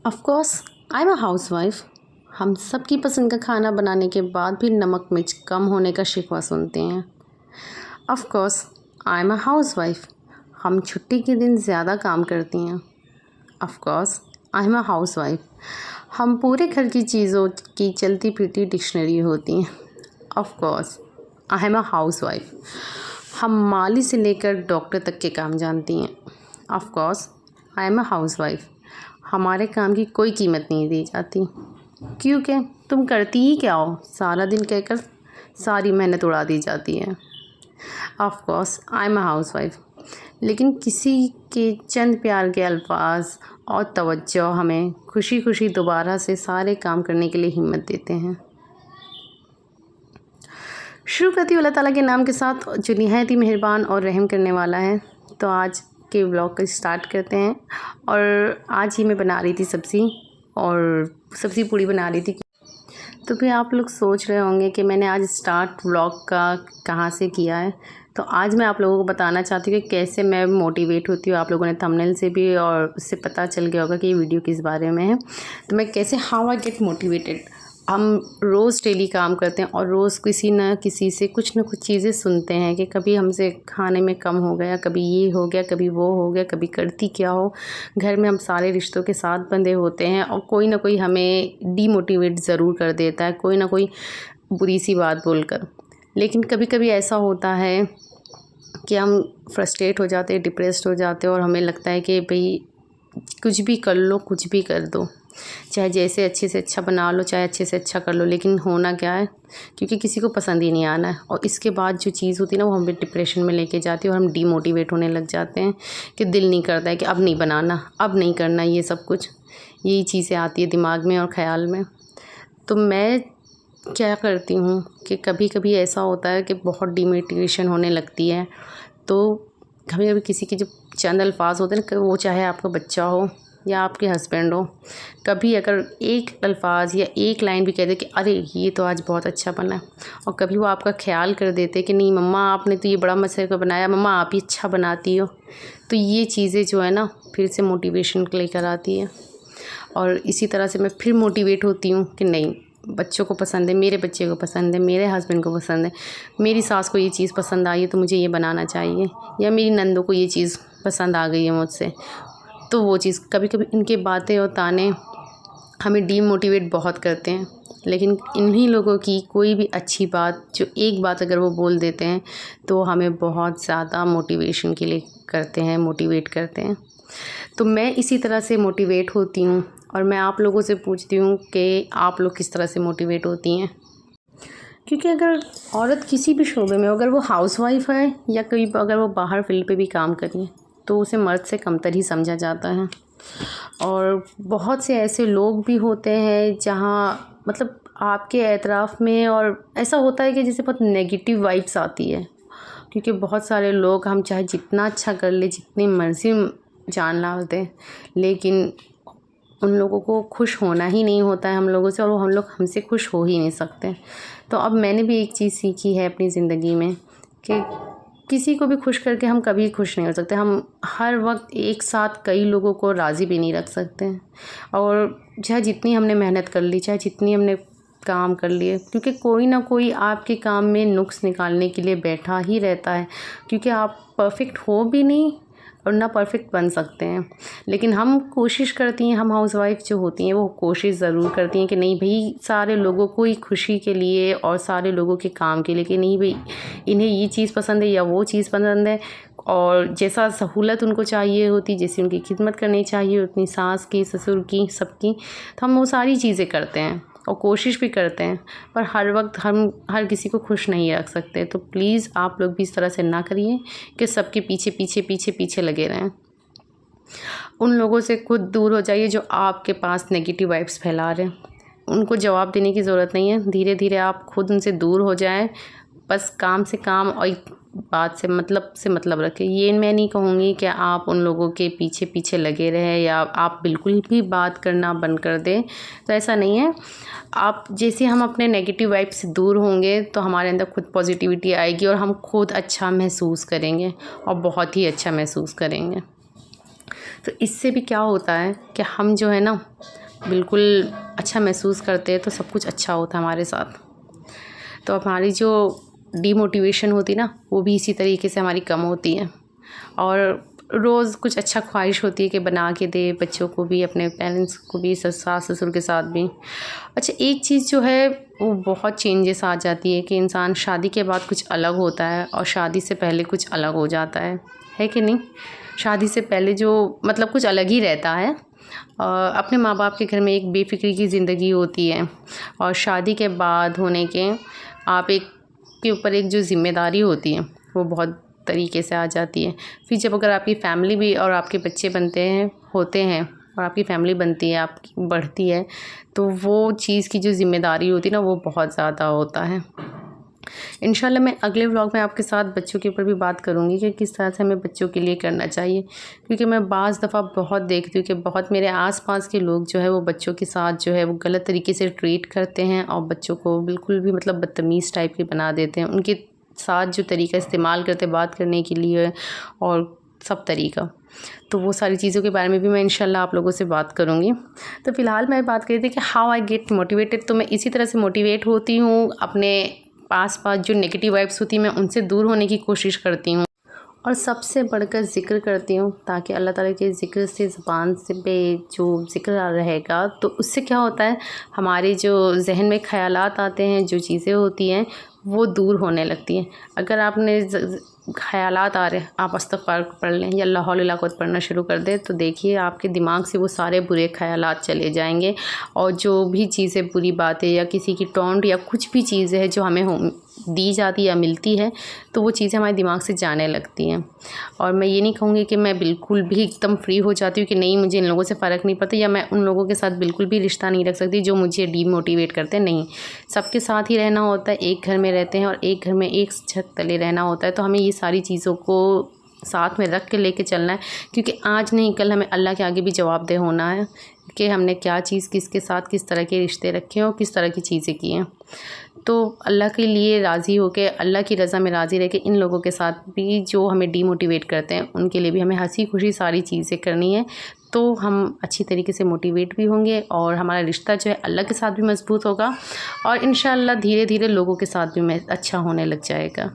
Of course I am a housewife. हम सबकी पसंद का खाना बनाने के बाद भी नमक मिर्च कम होने का शिकवा सुनते हैं। Of course I am a housewife. हम छुट्टी के दिन ज़्यादा काम करती हैं। Of course I am a housewife. हम पूरे घर की चीज़ों की चलती फिरती डिक्शनरी होती हैं। Of course I am a housewife. हम माली से लेकर डॉक्टर तक के काम जानती हैं। Of course I am a housewife. हमारे काम की कोई कीमत नहीं दी जाती, क्योंकि तुम करती ही क्या हो सारा दिन कहकर सारी मेहनत उड़ा दी जाती है। Of course I am a housewife. लेकिन किसी के चंद प्यार के अल्फाज और तवज्जो हमें खुशी खुशी दोबारा से सारे काम करने के लिए हिम्मत देते हैं। शुरू करती हूँ अल्लाह ताला के नाम के साथ, जो निहायत ही मेहरबान और रहम करने वाला है। तो आज के व्लॉग को स्टार्ट करते हैं। और आज ही मैं बना रही थी सब्ज़ी, और सब्ज़ी पूड़ी बना रही थी। तो फिर आप लोग सोच रहे होंगे कि मैंने आज स्टार्ट व्लॉग का कहाँ से किया है। तो आज मैं आप लोगों को बताना चाहती हूँ कि कैसे मैं मोटिवेट होती हूँ। आप लोगों ने थंबनेल से भी और उससे पता चल गया होगा कि ये वीडियो किस बारे में है। तो मैं कैसे हाउ आई गेट मोटिवेटेड। हम रोज़ डेली काम करते हैं और रोज़ किसी न किसी से कुछ न कुछ चीज़ें सुनते हैं कि कभी हमसे खाने में कम हो गया, कभी ये हो गया, कभी वो हो गया, कभी करती क्या हो। घर में हम सारे रिश्तों के साथ बंधे होते हैं और कोई ना कोई हमें डीमोटिवेट ज़रूर कर देता है, कोई ना कोई बुरी सी बात बोलकर। लेकिन कभी कभी ऐसा होता है कि हम फ्रस्ट्रेट हो जाते हैं, डिप्रेस्ड हो जाते हैं और हमें लगता है कि भाई कुछ भी कर लो, कुछ भी कर दो, चाहे जैसे अच्छे से अच्छा बना लो, चाहे अच्छे से अच्छा कर लो, लेकिन होना क्या है, क्योंकि किसी को पसंद ही नहीं आना है। और इसके बाद जो चीज़ होती है ना, वो हमें डिप्रेशन में लेके जाती है और हम डीमोटिवेट होने लग जाते हैं कि दिल नहीं करता है कि अब नहीं बनाना, अब नहीं करना, ये सब कुछ यही चीज़ें आती है दिमाग में और ख़्याल में। तो मैं क्या करती हूँ कि कभी कभी ऐसा होता है कि बहुत डीमोटिवेशन होने लगती है। तो कभी कभी किसी के जो चंद अल्फाज होते हैं ना, वो चाहे आपका बच्चा हो या आपके हस्बैंड हो, कभी अगर एक अल्फाज या एक लाइन भी कह दे कि अरे ये तो आज बहुत अच्छा बना है, और कभी वो आपका ख्याल कर देते कि नहीं मम्मा आपने तो ये बड़ा मज़े का बनाया, मम्मा आप ही अच्छा बनाती हो। तो ये चीज़ें जो है ना, फिर से मोटिवेशन लेकर आती है। और इसी तरह से मैं फिर मोटिवेट होती हूँ कि नहीं, बच्चों को पसंद है, मेरे बच्चे को पसंद है, मेरे हस्बैंड को पसंद है, मेरी सास को ये चीज़ पसंद आई है तो मुझे ये बनाना चाहिए, या मेरी नंदों को ये चीज़ पसंद आ गई है मुझसे, तो वो चीज़। कभी कभी इनके बातें और ताने हमें डीमोटिवेट बहुत करते हैं, लेकिन इन्हीं लोगों की कोई भी अच्छी बात, जो एक बात अगर वो बोल देते हैं तो हमें बहुत ज़्यादा मोटिवेशन के लिए करते हैं, मोटिवेट करते हैं। तो मैं इसी तरह से मोटिवेट होती हूँ और मैं आप लोगों से पूछती हूँ कि आप लोग किस तरह से मोटिवेट होती हैं। क्योंकि अगर औरत किसी भी शोबे में, अगर वो हाउसवाइफ है या कोई अगर वो बाहर फील्ड पे भी काम कर रही है, तो उसे मर्द से कमतर ही समझा जाता है। और बहुत से ऐसे लोग भी होते हैं जहाँ मतलब आपके एतराफ़ में, और ऐसा होता है कि जैसे बहुत नेगेटिव वाइब्स आती है। क्योंकि बहुत सारे लोग, हम चाहे जितना अच्छा कर ले, जितनी मर्ज़ी जान ला दें, लेकिन उन लोगों को खुश होना ही नहीं होता है हम लोगों से, और वो हम लोग हमसे खुश हो ही नहीं सकते। तो अब मैंने भी एक चीज़ सीखी है अपनी ज़िंदगी में कि किसी को भी खुश करके हम कभी खुश नहीं हो सकते। हम हर वक्त एक साथ कई लोगों को राज़ी भी नहीं रख सकते हैं। और चाहे जितनी हमने मेहनत कर ली, चाहे जितनी हमने काम कर लिए, क्योंकि कोई ना कोई आपके काम में नुक्स निकालने के लिए बैठा ही रहता है। क्योंकि आप परफेक्ट हो भी नहीं और ना परफेक्ट बन सकते हैं। लेकिन हम कोशिश करती हैं, हम हाउसवाइफ जो होती हैं वो कोशिश ज़रूर करती हैं कि नहीं भाई, सारे लोगों को ही खुशी के लिए और सारे लोगों के काम के लिए, कि नहीं भाई इन्हें ये चीज़ पसंद है या वो चीज़ पसंद है, और जैसा सहूलत उनको चाहिए होती, जैसी उनकी खिदमत करनी चाहिए उतनी सास की, ससुर की, सबकी, तो हम वो सारी चीज़ें करते हैं और कोशिश भी करते हैं। पर हर वक्त हम हर किसी को खुश नहीं रख सकते। तो प्लीज़ आप लोग भी इस तरह से ना करिए कि सबके पीछे पीछे पीछे पीछे लगे रहें। उन लोगों से खुद दूर हो जाइए जो आपके पास नेगेटिव वाइब्स फैला रहे हैं। उनको जवाब देने की ज़रूरत नहीं है, धीरे धीरे आप खुद उनसे दूर हो जाएं। बस काम से काम और बात से मतलब रखें। ये मैं नहीं कहूँगी कि आप उन लोगों के पीछे पीछे लगे रहें या आप बिल्कुल भी बात करना बंद कर दें, तो ऐसा नहीं है। आप जैसे हम अपने नेगेटिव वाइब से दूर होंगे तो हमारे अंदर खुद पॉजिटिविटी आएगी और हम खुद अच्छा महसूस करेंगे और बहुत ही अच्छा महसूस करेंगे। तो इससे भी क्या होता है कि हम जो है ना बिल्कुल अच्छा महसूस करते हैं, तो सब कुछ अच्छा होता है हमारे साथ। तो हमारी जो डीमोटिवेशन होती ना, वो भी इसी तरीके से हमारी कम होती है। और रोज़ कुछ अच्छा ख्वाहिश होती है कि बना के दे बच्चों को भी, अपने पेरेंट्स को भी, सास ससुर के साथ भी। अच्छा, एक चीज़ जो है वो बहुत चेंजेस आ जाती है कि इंसान शादी के बाद कुछ अलग होता है और शादी से पहले कुछ अलग हो जाता है कि नहीं? शादी से पहले जो मतलब कुछ अलग ही रहता है। अपने माँ बाप के घर में एक बेफ़िक्री की ज़िंदगी होती है, और शादी के बाद होने के आप एक के ऊपर एक जो ज़िम्मेदारी होती है वो बहुत तरीके से आ जाती है। फिर जब अगर आपकी फ़ैमिली भी और आपके बच्चे होते हैं और आपकी फ़ैमिली बनती है, आपकी बढ़ती है, तो वो चीज़ की जो ज़िम्मेदारी होती है ना, वो बहुत ज़्यादा होता है। इंशाल्लाह मैं अगले व्लॉग में आपके साथ बच्चों के ऊपर भी बात करूँगी कि किस तरह से हमें बच्चों के लिए करना चाहिए, क्योंकि मैं बाज़ दफ़ा बहुत देखती हूँ कि बहुत मेरे आस-पास के लोग जो है वो बच्चों के साथ जो है वो गलत तरीके से ट्रीट करते हैं और बच्चों को बिल्कुल भी मतलब बदतमीज़ टाइप के बना देते हैं। उनके साथ जो तरीका इस्तेमाल करते हैं बात करने के लिए और सब तरीका, तो वो सारी चीज़ों के बारे में भी मैं इंशाल्लाह आप लोगों से बात करूँगी। तो फ़िलहाल मैं बात कर रही थी कि हाउ आई गेट मोटिवेटेड। तो मैं इसी तरह से मोटिवेट होती हूँ, अपने आस-पास जो नेगेटिव वाइब्स होती हैं मैं उनसे दूर होने की कोशिश करती हूँ, और सबसे बढ़कर ज़िक्र करती हूँ, ताकि अल्लाह ताला के ज़िक्र से ज़ुबान से पे जो ज़िक्र रहेगा तो उससे क्या होता है, हमारे जो ज़हन में ख़यालात आते हैं, जो चीज़ें होती हैं वो दूर होने लगती हैं। अगर आपने ख़यालात आ रहे हैं, आप अस्तग़फ़ार पढ़ लें या ला हौल वला कुव्वत पढ़ना शुरू कर दें, तो देखिए आपके दिमाग से वो सारे बुरे ख़यालात चले जाएंगे, और जो भी चीज़ें बुरी बातें या किसी की टॉन्ट या कुछ भी चीज़ें हैं जो हमें दी जाती या मिलती है, तो वो चीज़ें हमारे दिमाग से जाने लगती हैं। और मैं ये नहीं कहूँगी कि मैं बिल्कुल भी एकदम फ्री हो जाती हूँ कि नहीं मुझे इन लोगों से फ़र्क नहीं पड़ता, या मैं उन लोगों के साथ बिल्कुल भी रिश्ता नहीं रख सकती जो मुझे डीमोटिवेट करते हैं। नहीं, सबके साथ ही रहना होता है, एक घर में रहते हैं और एक घर में एक छत तले रहना होता है, तो हमें ये सारी चीज़ों को साथ में रख के लेके चलना है, क्योंकि आज नहीं कल हमें अल्लाह के आगे भी जवाबदेह होना है कि हमने क्या चीज़ किसके साथ किस तरह के रिश्ते रखे हैं और किस तरह की चीज़ें की हैं। तो अल्लाह के लिए राज़ी होकर, अल्लाह की रज़ा में राज़ी रह के इन लोगों के साथ भी जो हमें डीमोटिवेट करते हैं उनके लिए भी हमें हँसी खुशी सारी चीज़ें करनी है, तो हम अच्छी तरीके से मोटिवेट भी होंगे और हमारा रिश्ता जो है अल्लाह के साथ भी मज़बूत होगा, और इंशाअल्लाह धीरे धीरे लोगों के साथ भी अच्छा होने लग जाएगा।